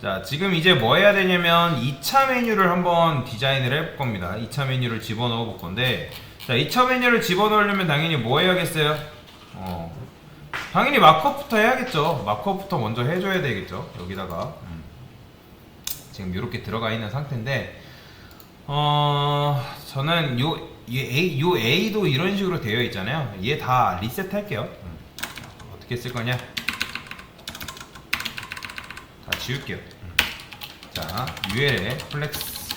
자, 지금 이제 뭐 해야 되냐면 2차 메뉴를 한번 디자인을 해볼 겁니다. 2차 메뉴를 집어넣어 볼 건데, 자, 2차 메뉴를 집어넣으려면 당연히 뭐 해야겠어요? 당연히 마크업부터 해야겠죠. 마크업부터 먼저 해줘야 되겠죠. 여기다가 지금 이렇게 들어가 있는 상태인데, 저는 요 A도 이런 식으로 되어 있잖아요. 얘 다 리셋 할게요. 어떻게 쓸 거냐? 다 지울게요. 자, UL에 플렉스,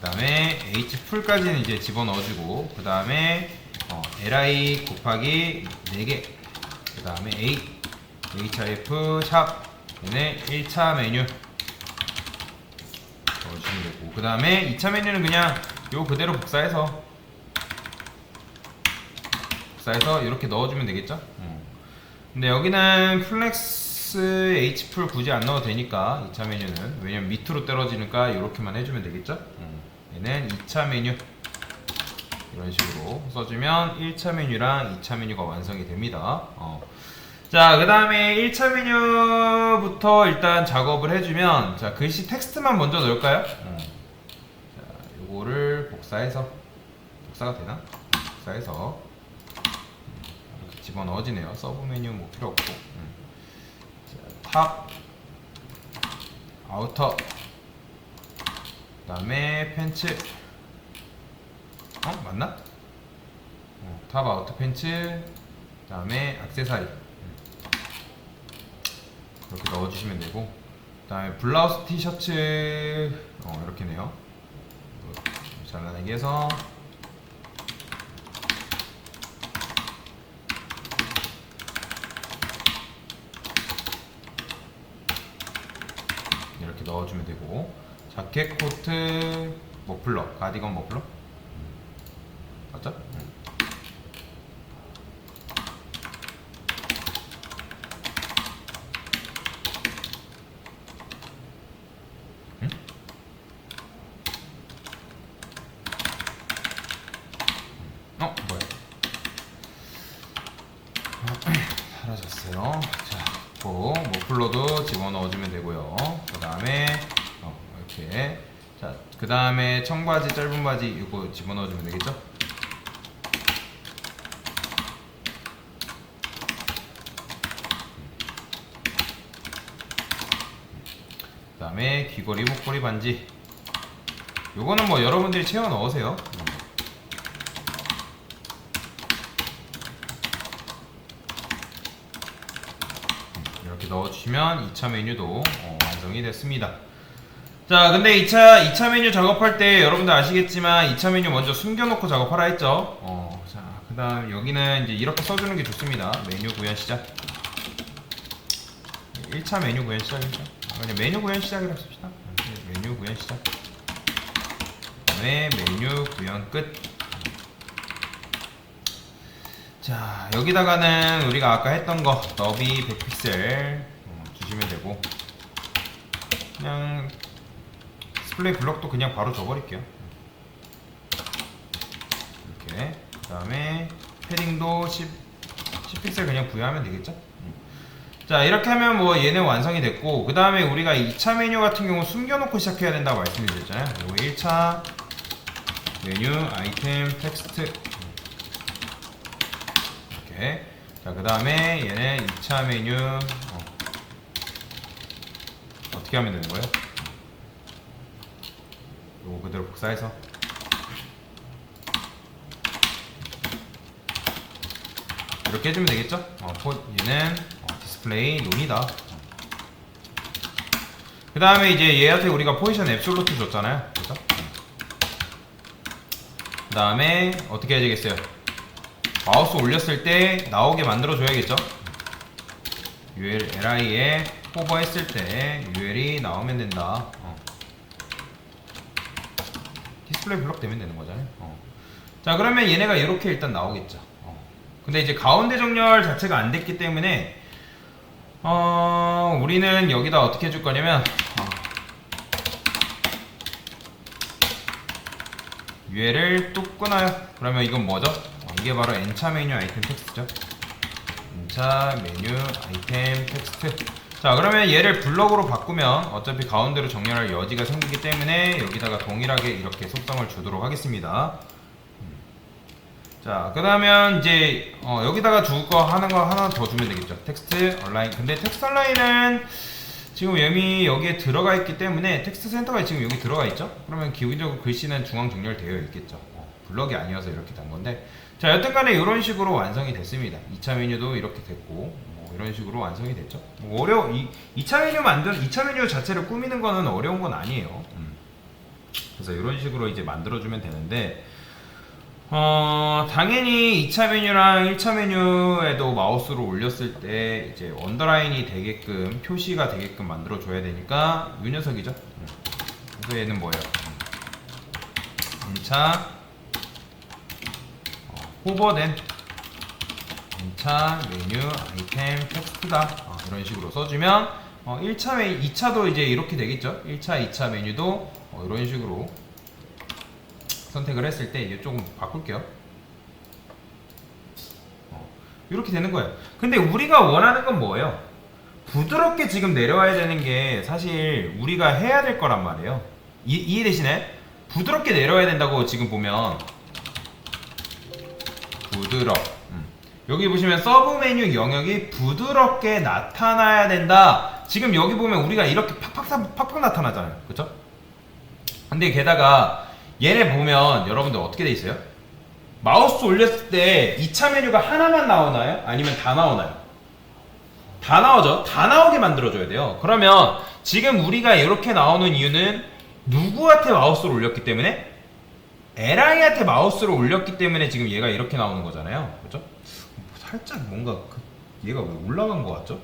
그 다음에 H풀까지는 이제 집어넣어주고, 그 다음에 li 곱하기 4개, 그 다음에 HIF 샵, 얘네 1차 메뉴 넣어주시면 되고, 그 다음에 2차 메뉴는 그냥 요 그대로 복사해서 이렇게 넣어주면 되겠죠? 근데 여기는 플렉스 H풀 굳이 안 넣어도 되니까 2차 메뉴는, 왜냐면 밑으로 떨어지니까 이렇게만 해주면 되겠죠? 얘는 2차 메뉴 이런 식으로 써주면 1차 메뉴랑 2차 메뉴가 완성이 됩니다. 자, 그 다음에 1차 메뉴부터 일단 작업을 해주면, 자, 글씨 텍스트만 먼저 넣을까요? 자, 요거를 복사가 되나? 복사해서 이렇게 집어 넣어지네요. 서브 메뉴 뭐 필요 없고. 자, 탑, 아우터, 그 다음에 팬츠. 맞나? 탑, 아우터, 팬츠, 그 다음에 액세서리. 이렇게 넣어주시면 되고, 그 다음에 블라우스 티셔츠 이렇게네요. 잘라내기 해서 이렇게 넣어주면 되고, 자켓, 코트, 머플러, 가디건 머플러 맞죠? 뭐야? 사라졌어요. 자, 머플러도 집어넣어주면 되고요. 그 다음에 이렇게, 자, 그 다음에 청바지, 짧은 바지 이거 집어넣어주면 되겠죠? 그 다음에 귀걸이, 목걸이, 반지. 요거는 뭐 여러분들이 채워 넣으세요. 이렇게 넣어주시면 2차 메뉴도 완성이 됐습니다. 자, 근데 2차 메뉴 작업할 때 여러분들 아시겠지만 2차 메뉴 먼저 숨겨놓고 작업하라 했죠. 자, 그 다음 여기는 이제 이렇게 써주는 게 좋습니다. 메뉴 구현 시작. 1차 메뉴 구현 시작이죠. 그냥 메뉴 구현 시작이라고 씁시다. 메뉴 구현 시작. 그 다음에 메뉴 구현 끝. 자, 여기다가는 우리가 아까 했던 거 너비 100픽셀 주시면 되고, 그냥 디스플레이 블럭도 그냥 바로 줘버릴게요. 이렇게. 그 다음에 패딩도 10픽셀 그냥 부여하면 되겠죠? 자, 이렇게 하면 뭐 얘는 완성이 됐고, 그 다음에 우리가 2차 메뉴 같은 경우 숨겨놓고 시작해야 된다고 말씀드렸잖아요. 요 1차 메뉴 아이템 텍스트 이렇게. 자, 그 다음에 얘는 2차 메뉴 어떻게 하면 되는 거예요? 요거 그대로 복사해서 이렇게 해주면 되겠죠? 얘는 디스플레이 논이다. 그 다음에 이제 얘한테 우리가 포지션 앱솔루트 줬잖아요. 그죠? 그 다음에 어떻게 해야 되겠어요? 마우스 올렸을 때 나오게 만들어 줘야겠죠? li에 호버 했을 때 ul이 나오면 된다. 디스플레이 블럭 되면 되는 거잖아요. 자, 그러면 얘네가 이렇게 일단 나오겠죠. 근데 이제 가운데 정렬 자체가 안 됐기 때문에 우리는 여기다 어떻게 해줄 거냐면 UL을 뚝 끊어요. 그러면 이건 뭐죠? 이게 바로 N차 메뉴 아이템 텍스트죠. N차 메뉴 아이템 텍스트. 자, 그러면 얘를 블럭으로 바꾸면 어차피 가운데로 정렬할 여지가 생기기 때문에 여기다가 동일하게 이렇게 속성을 주도록 하겠습니다. 자, 그러면 이제 여기다가 줄 거 하는 거 하나 더 주면 되겠죠. 텍스트 얼라인. 근데 텍스트 얼라인은 지금 이미 여기에 들어가 있기 때문에 텍스트 센터가 지금 여기 들어가 있죠. 그러면 기본적으로 글씨는 중앙 정렬되어 있겠죠. 블럭이 아니어서 이렇게 된 건데, 자, 여튼간에 이런 식으로 완성이 됐습니다. 2차 메뉴도 이렇게 됐고, 이런 식으로 완성이 됐죠. 2차 메뉴 자체를 꾸미는 거는 어려운 건 아니에요. 그래서 이런 식으로 이제 만들어주면 되는데, 당연히 2차 메뉴랑 1차 메뉴에도 마우스로 올렸을 때 이제 언더라인이 되게끔, 표시가 되게끔 만들어줘야 되니까 이 녀석이죠. 그래서 얘는 뭐예요? 1차 호버된 2차 메뉴 아이템 텍스트다. 이런 식으로 써주면 2차도 이제 이렇게 되겠죠. 1차, 2차 메뉴도 이런 식으로 선택을 했을 때 이제 조금 바꿀게요. 이렇게 되는 거예요. 근데 우리가 원하는 건 뭐예요? 부드럽게 지금 내려와야 되는 게 사실 우리가 해야 될 거란 말이에요. 이해되시나요? 부드럽게 내려와야 된다고 지금 보면 여기 보시면 서브 메뉴 영역이 부드럽게 나타나야 된다. 지금 여기 보면 우리가 이렇게 팍팍 나타나잖아요. 그쵸? 근데 게다가 얘네 보면 여러분들 어떻게 돼 있어요? 마우스 올렸을 때 2차 메뉴가 하나만 나오나요? 아니면 다 나오나요? 다 나오죠? 다 나오게 만들어줘야 돼요. 그러면 지금 우리가 이렇게 나오는 이유는 누구한테 마우스를 올렸기 때문에? LI한테 마우스를 올렸기 때문에 지금 얘가 이렇게 나오는 거잖아요. 그죠? 살짝 뭔가 얘가 왜 올라간 거 같죠?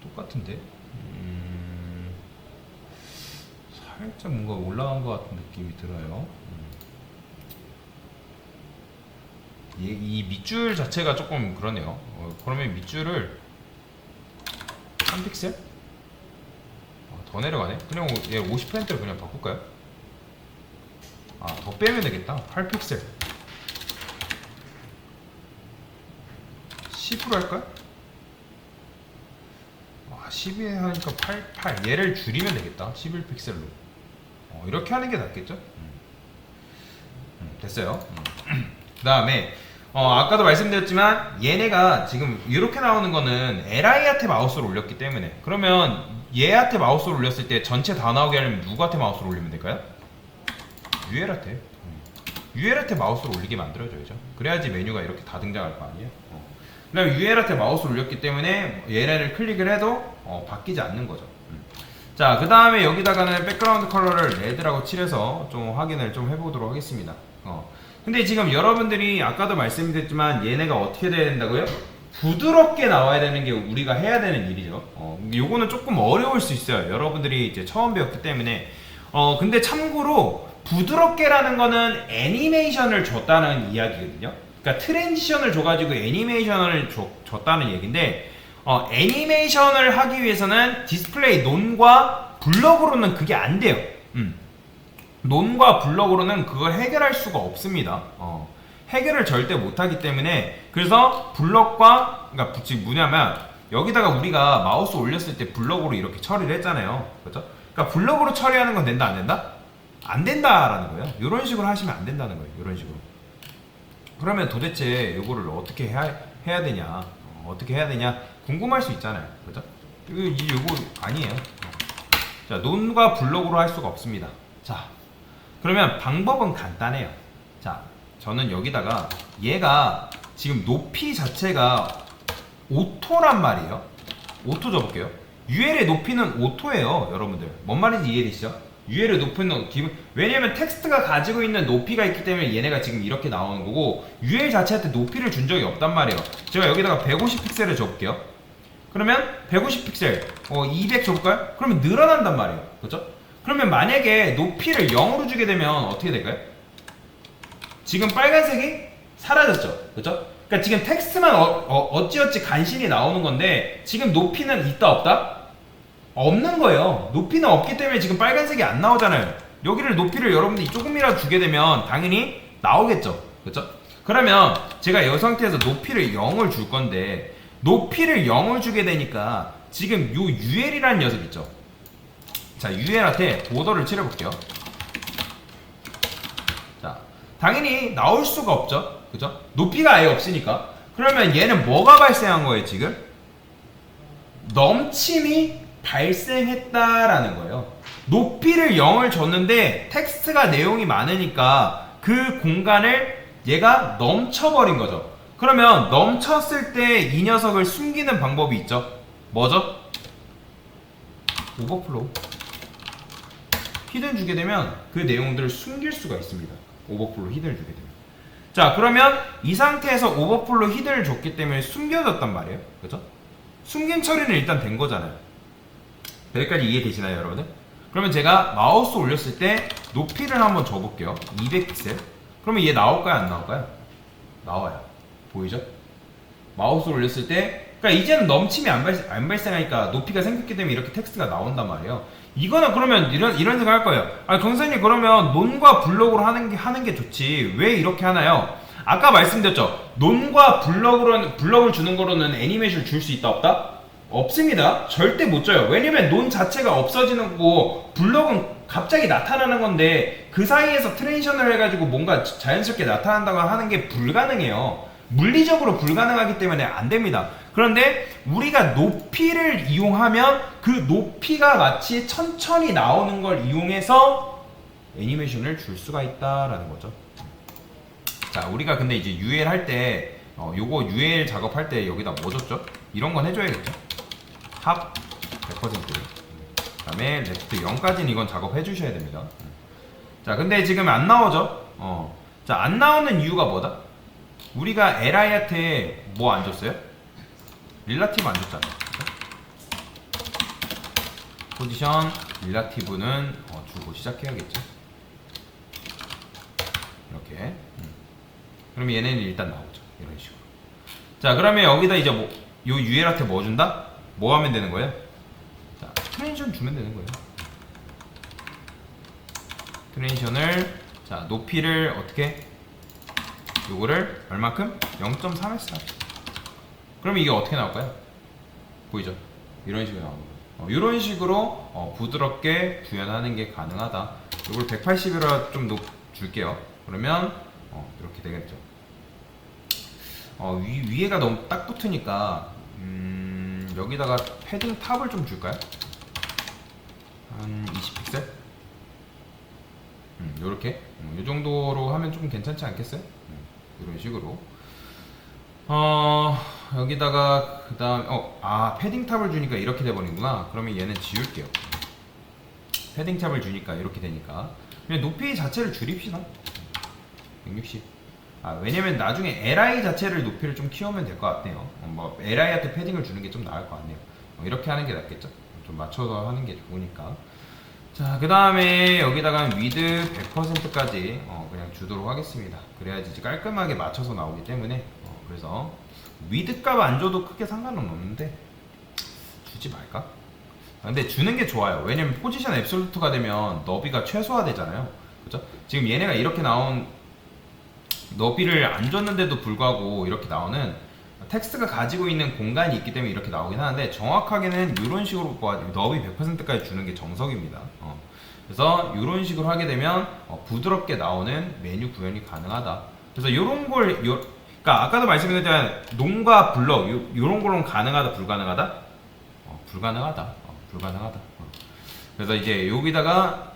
똑같은데? 살짝 뭔가 올라간 것 같은 느낌이 들어요. 이 밑줄 자체가 조금 그러네요. 그러면 밑줄을 3픽셀? 더 내려가네? 그냥 얘 50%로 그냥 바꿀까요? 더 빼면 되겠다. 8픽셀 10으로 할까요? 12에 하니까 8 얘를 줄이면 되겠다. 11픽셀로 이렇게 하는 게 낫겠죠? 됐어요. 그 다음에 아까도 말씀드렸지만 얘네가 지금 이렇게 나오는 거는 LI한테 마우스를 올렸기 때문에, 그러면 얘한테 마우스를 올렸을 때 전체 다 나오게 하려면 누구한테 마우스를 올리면 될까요? UL한테 마우스를 올리게 만들어줘야죠. 그래야지 메뉴가 이렇게 다 등장할 거 아니에요. 그 다음에 UL한테 마우스를 올렸기 때문에 얘네를 클릭을 해도 바뀌지 않는 거죠. 자, 그 다음에 여기다가는 백그라운드 컬러를 레드라고 칠해서 좀 확인을 좀 해보도록 하겠습니다. 근데 지금 여러분들이 아까도 말씀드렸지만 얘네가 어떻게 돼야 된다고요? 부드럽게 나와야 되는 게 우리가 해야 되는 일이죠. 요거는 조금 어려울 수 있어요. 여러분들이 이제 처음 배웠기 때문에. 근데 참고로 부드럽게라는 거는 애니메이션을 줬다는 이야기거든요. 그러니까 트랜지션을 줘가지고 애니메이션을 줬다는 얘기인데, 애니메이션을 하기 위해서는 디스플레이 논과 블럭으로는 그게 안 돼요. 논과 블럭으로는 그걸 해결할 수가 없습니다. 해결을 절대 못하기 때문에, 그래서 블럭과, 그러니까 지금 뭐냐면 여기다가 우리가 마우스 올렸을 때 블럭으로 이렇게 처리를 했잖아요. 그렇죠? 그러니까 블럭으로 처리하는 건 된다, 안 된다? 안 된다라는 거예요. 이런 식으로 하시면 안 된다는 거예요. 이런 식으로. 그러면 도대체 이거를 어떻게 해야 되냐, 어떻게 해야 되냐 궁금할 수 있잖아요. 그죠? 이거 아니에요. 자, 논과 블럭으로 할 수가 없습니다. 자, 그러면 방법은 간단해요. 자, 저는 여기다가 얘가 지금 높이 자체가 오토란 말이에요. 오토 줘볼게요. UL의 높이는 오토예요. 여러분들 뭔 말인지 이해되시죠? UL의 높이는 왜냐면 텍스트가 가지고 있는 높이가 있기 때문에 얘네가 지금 이렇게 나오는 거고, UL 자체한테 높이를 준 적이 없단 말이에요. 제가 여기다가 150픽셀을 줘볼게요. 그러면 150픽셀 200 줘볼까요? 그러면 늘어난단 말이에요. 그렇죠? 그러면 만약에 높이를 0으로 주게 되면 어떻게 될까요? 지금 빨간색이 사라졌죠. 그렇죠? 그러니까 지금 텍스트만 어찌어찌 간신히 나오는 건데, 지금 높이는 있다 없다? 없는 거예요. 높이는 없기 때문에 지금 빨간색이 안 나오잖아요. 여기를 높이를 여러분들이 조금이라도 주게 되면 당연히 나오겠죠. 그렇죠? 그러면 제가 이 상태에서 높이를 0을 줄 건데, 높이를 0을 주게 되니까 지금 요 UL이라는 녀석 있죠. 자, UL한테 보더를 칠해볼게요. 자, 당연히 나올 수가 없죠. 그죠? 높이가 아예 없으니까. 그러면 얘는 뭐가 발생한 거예요, 지금? 넘침이 발생했다라는 거예요. 높이를 0을 줬는데 텍스트가 내용이 많으니까 그 공간을 얘가 넘쳐버린 거죠. 그러면 넘쳤을 때 이 녀석을 숨기는 방법이 있죠. 뭐죠? 오버플로우. 히든 주게 되면 그 내용들을 숨길 수가 있습니다. 오버플로우 히든을 주게 되면. 자, 그러면 이 상태에서 오버플로우 히든을 줬기 때문에 숨겨졌단 말이에요. 그죠? 숨긴 처리는 일단 된 거잖아요. 여기까지 이해되시나요, 여러분들? 그러면 제가 마우스 올렸을 때 높이를 한번 줘볼게요. 200픽셀. 그러면 얘 나올까요, 안 나올까요? 나와요. 보이죠? 마우스 올렸을 때, 그러니까 이제는 넘침이 안 발생하니까 높이가 생겼기 때문에 이렇게 텍스트가 나온단 말이에요. 이거는 그러면 이런 생각 할 거예요. 아니, 강사님, 그러면 논과 블럭으로 하는 게 좋지. 왜 이렇게 하나요? 아까 말씀드렸죠. 논과 블럭을 주는 거로는 애니메이션을 줄 수 있다, 없다? 없습니다. 절대 못 줘요. 왜냐면 논 자체가 없어지는 거고 블럭은 갑자기 나타나는 건데 그 사이에서 트랜지션을 해가지고 뭔가 자연스럽게 나타난다고 하는 게 불가능해요. 물리적으로 불가능하기 때문에 안 됩니다. 그런데 우리가 높이를 이용하면 그 높이가 마치 천천히 나오는 걸 이용해서 애니메이션을 줄 수가 있다라는 거죠. 자, 우리가 근데 이제 UL 할 때 요거 UL 작업할 때 여기다 뭐 줬죠? 이런 건 해줘야겠죠? 탑 100%. 그 다음에 레프트 0까지는 이건 작업해 주셔야 됩니다. 자, 근데 지금 안 나오죠? 자, 안 나오는 이유가 뭐다? 우리가 LI한테 뭐 안 줬어요? 릴라티브 안 줬잖아요. 포지션 릴라티브는 주고 시작해야겠죠. 이렇게. 그러면 얘네는 일단 나오죠. 이런 식으로. 자, 그러면 여기다 이제 요 UL한테 뭐 준다? 뭐 하면 되는 거예요? 자, 트랜지션 주면 되는 거예요. 트랜지션을, 자, 높이를 어떻게? 요거를 얼마큼? 0.3S. 그러면 이게 어떻게 나올까요? 보이죠? 이런 식으로 나오는 거예요. 이런 식으로 부드럽게 구현하는 게 가능하다. 이걸 180으로 좀 줄게요. 그러면 이렇게 되겠죠. 위에가 너무 딱 붙으니까 여기다가 패딩 탑을 좀 줄까요? 한 20픽셀? 요렇게 이 정도로 하면 좀 괜찮지 않겠어요? 이런 식으로 여기다가 그 다음 패딩 탑을 주니까 이렇게 돼버리구나. 그러면 얘는 지울게요. 패딩 탑을 주니까 이렇게 되니까 그냥 높이 자체를 줄입시다. 160. 왜냐면 나중에 LI 자체를 높이를 좀 키우면 될 것 같네요. 뭐 LI한테 패딩을 주는 게 좀 나을 것 같네요. 이렇게 하는 게 낫겠죠? 좀 맞춰서 하는 게 좋으니까. 자, 그 다음에 여기다가 위드 100%까지 그냥 주도록 하겠습니다. 그래야지 이제 깔끔하게 맞춰서 나오기 때문에 그래서 위드 값 안 줘도 크게 상관은 없는데 주지 말까? 근데 주는 게 좋아요. 왜냐면 포지션 앱솔루트가 되면 너비가 최소화되잖아요. 그죠? 지금 얘네가 이렇게 나온 너비를 안 줬는데도 불구하고 이렇게 나오는 텍스트가 가지고 있는 공간이 있기 때문에 이렇게 나오긴 하는데 정확하게는 이런 식으로 너비 100%까지 주는 게 정석입니다. 그래서 이런 식으로 하게 되면 부드럽게 나오는 메뉴 구현이 가능하다. 그래서 이런 걸 그러니까 아까도 말씀드렸잖아요. 논과 블럭 이런 걸로는 가능하다, 불가능하다? 불가능하다. 불가능하다. 그래서 이제 여기다가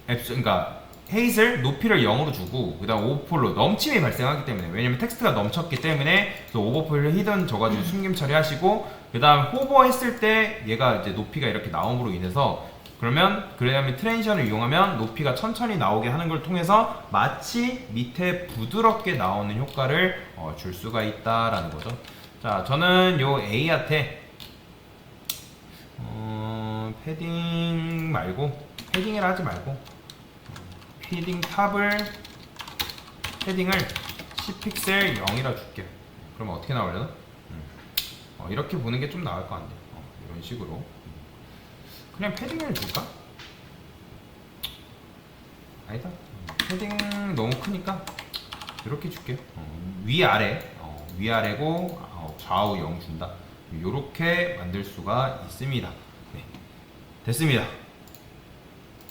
그러니까 헤이즐 높이를 0으로 주고 그 다음 오버플로 넘침이 발생하기 때문에 왜냐면 텍스트가 넘쳤기 때문에 오버플로 히든 줘가지고 숨김 처리하시고 그 다음 호버 했을 때 얘가 이제 높이가 이렇게 나옴으로 인해서 그 다음에 트랜지션을 이용하면 높이가 천천히 나오게 하는 걸 통해서 마치 밑에 부드럽게 나오는 효과를 줄 수가 있다라는 거죠. 자, 저는 요 A한테 패딩 말고 패딩이라 하지 말고 패딩 탑을 패딩을 10픽셀 0이라 줄게요. 그러면 어떻게 나오려나? 이렇게 보는 게 좀 나을 것 같네요. 이런 식으로 그냥 패딩을 줄까? 아니다. 패딩 너무 크니까 이렇게 줄게요. 위아래 위아래고 좌우 0 준다. 이렇게 만들 수가 있습니다. 네, 됐습니다.